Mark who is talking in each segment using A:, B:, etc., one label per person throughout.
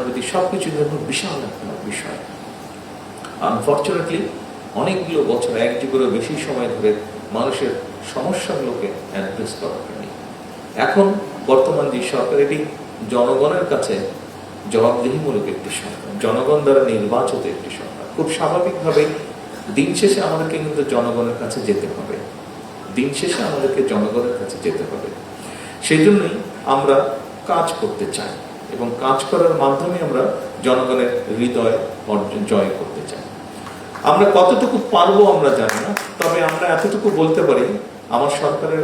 A: যদি সবকিছু দেখুন বিশাল একটা বিষয়। আনফর্চুনেটলি অনেকগুলো বছর, এক যুগেরও বেশি সময় ধরে মানুষের সমস্যাগুলোকে অ্যাড্রেস করা হয়নি। এখন বর্তমান যে সরকার, এটি জনগণের কাছে জবাবদিহিমূলক একটি সরকার, জনগণ দ্বারা নির্বাচিত একটি সরকার। খুব স্বাভাবিকভাবেই দিন শেষে আমাদেরকে কিন্তু জনগণের কাছে যেতে হবে, দিন শেষে আমাদেরকে জনগণের কাছে যেতে হবে। সেই জন্যই আমরা কাজ করতে চাই এবং কাজ করার মাধ্যমে আমরা জনগণের হৃদয় জয় করতে চাই। আমরা কতটুকু পারবো আমরা জানি না, তবে আমরা এতটুকু বলতে পারি, আমার সরকারের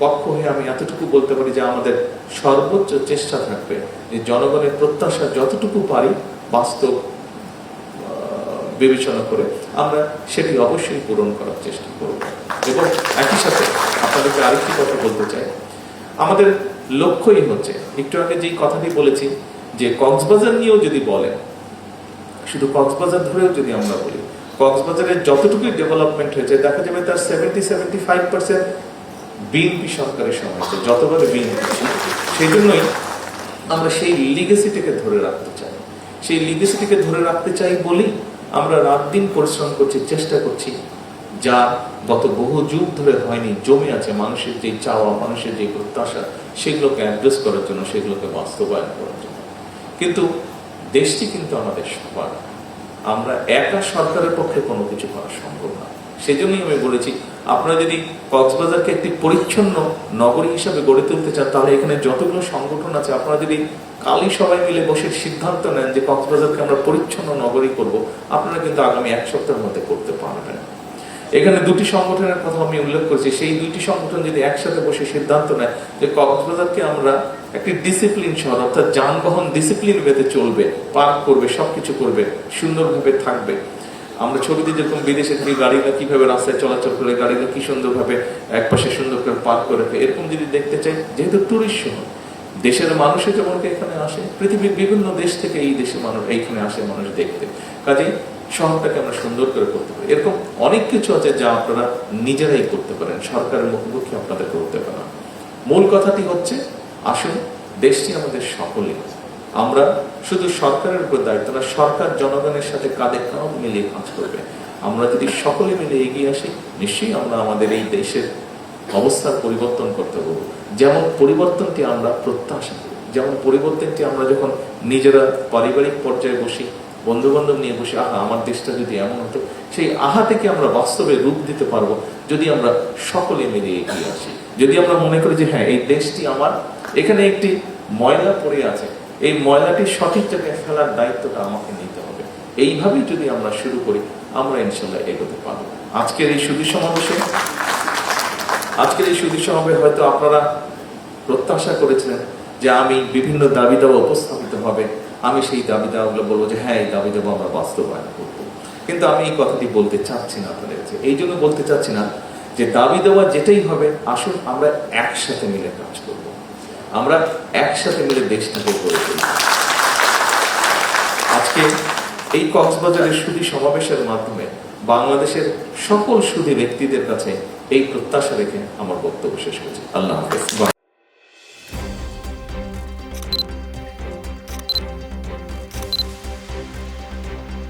A: পক্ষ হয়ে আমি এতটুকু বলতে পারি যে আমাদের সর্বোচ্চ চেষ্টা থাকবে যে জনগণের প্রত্যাশা যতটুকু পারি বাস্তব বিবেচনা করে আমরা সেটি অবশ্যই পূরণ করার চেষ্টা করব। এবং একই সাথে আপনাদেরকে আরেকটি কথা বলতে চাই, আমাদের লক্ষ্যই হচ্ছে, একটু আগে যেই কথাটি বলেছি যে কক্সবাজার নিয়েও যদি বলেন, শুধু কক্সবাজার ধরেও যদি আমরা বলি, কক্সবাজারের যতটুকুই ডেভেলপমেন্ট হয়েছে দেখা যাবে তার 70-75% বিএনপি সরকারের সময় হয়েছে, যতবারে বিএনপি। সেই জন্যই আমরা সেই লিগেসিটিকে ধরে রাখতে চাই, সেই লিগেসিটিকে ধরে রাখতে চাই বলেই আমরা রাত দিন পরিশ্রম করছি, চেষ্টা করছি, যা গত বহু যুগ ধরে হয়নি, জমে আছে মানুষের যে চাওয়া, মানুষের যে প্রত্যাশা, সেগুলোকে অ্যাড্রেস করার জন্য, সেগুলোকে বাস্তবায়ন করার জন্য। কিন্তু দেশটি কিন্তু আমাদের সবার, আমরা একা সরকারের পক্ষে কোনো কিছু করা সম্ভব না। সেজন্যই আমি বলেছি, আপনারা যদি কক্সবাজারকে একটি পরিচ্ছন্ন নগরী হিসাবে গড়ে তুলতে চান, তাহলে এখানে যতগুলো সংগঠন আছে, আপনারা যদি কালই সবাই মিলে বসে সিদ্ধান্ত নেন যে কক্সবাজারকে আমরা পরিচ্ছন্ন নগরী করব, আপনারা কিন্তু আগামী এক সপ্তাহের মধ্যে করতে পারবেন। এখানে দুটি সংগঠনের কথা আমি উল্লেখ করেছি, সেই দুইটি সংগঠন যদি একসাথে বসে সিদ্ধান্ত নেয় যে কক্সবাজারকে আমরা একটি ডিসিপ্লিন শহর, অর্থাৎ যানবাহন ডিসিপ্লিন ওয়েতে চলবে, পার্ক করবে, সবকিছু করবে, সুন্দরভাবে থাকবে। আমরা ছবিতে যেরকম বিদেশে থেকে গাড়িটা কিভাবে রাস্তায় চলাচল করে, গাড়িটা কি সুন্দরভাবে একপাশে সুন্দর করে পার্ক করে, এরকম যদি দেখতে চাই, যেহেতু টুরিস্ট শহর, দেশের মানুষে যেমন এখানে আসে, পৃথিবীর বিভিন্ন দেশ থেকে এই দেশে মানুষ এইখানে আসে মানুষ দেখতে, কাজেই শহরটাকে আমরা সুন্দর করে করতে পারি। এরকম অনেক কিছু আছে যা আপনারা নিজেরাই করতে পারেন, সরকারের মুখোমুখি আপনাদের করতে পারেন। মূল কথাটি হচ্ছে, আসুন দেশটি আমাদের সকলে, আমরা শুধু সরকারের উপর দায়িত্ব না, সরকার জনগণের সাথে কাঁধে কাঁধ মিলিয়ে কাজ করবে। আমরা যদি সকলে মিলে এগিয়ে আসি, নিশ্চয়ই আমরা আমাদের এই দেশের অবস্থার পরিবর্তন করতে পারব। যেমন পরিবর্তনটি আমরা প্রত্যাশা করি, যেমন পরিবর্তনটি আমরা যখন নিজেরা পারিবারিক পর্যায়ে বসি, বন্ধু বান্ধব নিয়ে বসে, আহা আমার দেশটা যদি এমন হতো, সেই আহা থেকে আমরা বাস্তবে রূপ দিতে পারবো যদি আমরা সকলে মিলে এগিয়ে আসি। যদি আমরা মনে করি যে হ্যাঁ, এই দেশটি আমার, এখানে একটি ময়লা পড়ে আছে, এই ময়লাটি সঠিক জায়গায় ফেলার দায়িত্বটা আমাকে নিতে হবে, এইভাবেই যদি আমরা শুরু করি, আমরা ইনশাল্লাহ এগোতে পারবো। আজকের এই সুধী সমাবেশ হয়তো আপনারা প্রত্যাশা করেছিলেন যে আমি বিভিন্ন দাবি দাওয়া উপস্থাপিত হবে, আমি সেই দাবি দাওয়াগুলো বলবো যে হ্যাঁ, এই দাবি দাওয়া আমরা বাস্তবায়ন করবো। কিন্তু আমি এই কথাটি বলতে চাচ্ছি না আপনাদের কাছে। এই জন্য বলতে চাচ্ছি না যে দাবি দেওয়া যেটাই হবে, আসুন আমরা একসাথে মিলে কাজ করব, আমরা একসাথে মিলে দেশটাকে গড়ে তুলব। আজকে এই কক্সবাজারের সুধী সমাবেশের মাধ্যমে বাংলাদেশের সকল সুধী ব্যক্তিদের কাছে এই প্রত্যাশা রেখে আমার বক্তব্য শেষ করছি। আল্লাহ হাফেজ।